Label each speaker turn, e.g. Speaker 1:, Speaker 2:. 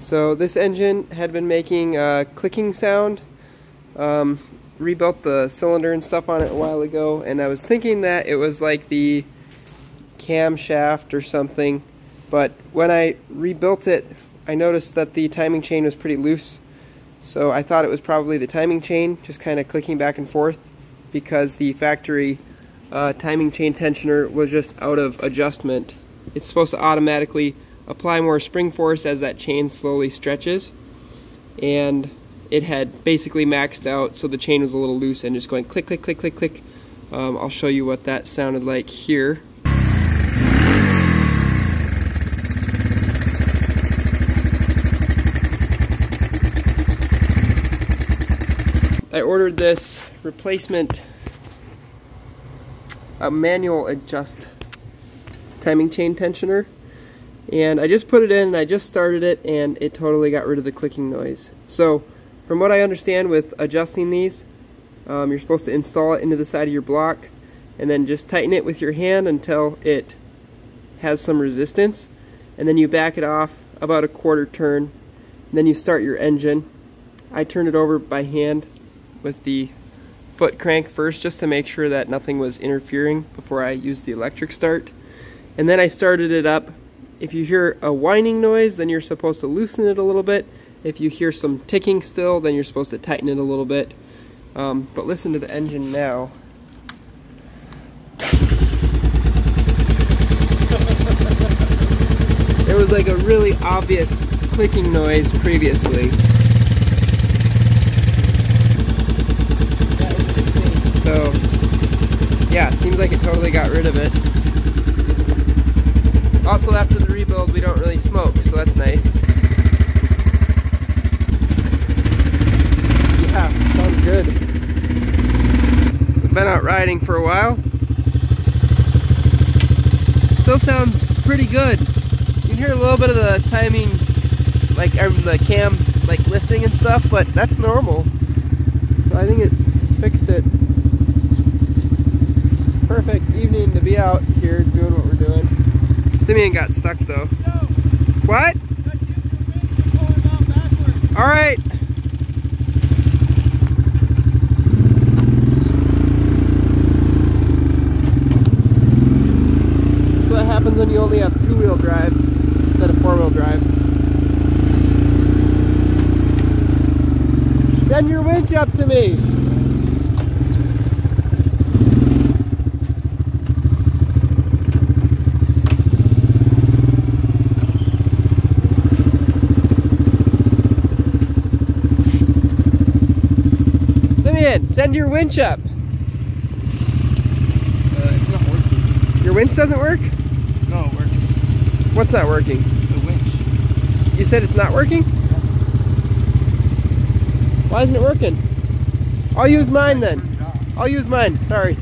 Speaker 1: So this engine had been making a clicking sound. Rebuilt the cylinder and stuff on it a while ago, and I was thinking that it was like the camshaft or something, but when I rebuilt it I noticed that the timing chain was pretty loose, so I thought it was probably the timing chain just kind of clicking back and forth because the factory timing chain tensioner was just out of adjustment. It's supposed to automatically apply more spring force as that chain slowly stretches, and it had basically maxed out, so the chain was a little loose and just going click, click, click, click, click. I'll show you what that sounded like here. I ordered this replacement manual adjust timing chain tensioner, and I just put it in and I just started it and it totally got rid of the clicking noise. So from what I understand with adjusting these, you're supposed to install it into the side of your block and then just tighten it with your hand until it has some resistance, and then you back it off about a quarter turn, and then you start your engine. I turned it over by hand with the foot crank first just to make sure that nothing was interfering before I used the electric start, and then I started it up. If you hear a whining noise, then you're supposed to loosen it a little bit. If you hear some ticking still, then you're supposed to tighten it a little bit. But listen to the engine now. There was like a really obvious clicking noise previously. So, yeah, seems like it totally got rid of it. Also, after the rebuild, we don't really smoke, so that's nice. Yeah, sounds good. We've been out riding for a while. Still sounds pretty good. You can hear a little bit of the timing, like the cam, like lifting and stuff, but that's normal. So I think it fixed it. Perfect evening to be out here doing what we're doing. Simeon got stuck though. What? Alright. So what happens when you only have two-wheel drive instead of four-wheel drive. Send your winch up to me. Send your winch up.
Speaker 2: It's not working.
Speaker 1: Your winch doesn't work?
Speaker 2: No, it works.
Speaker 1: What's not working?
Speaker 2: The winch.
Speaker 1: You said it's not working?
Speaker 2: Yeah.
Speaker 1: Why isn't it working? I'll use mine then. I'll use mine. Sorry.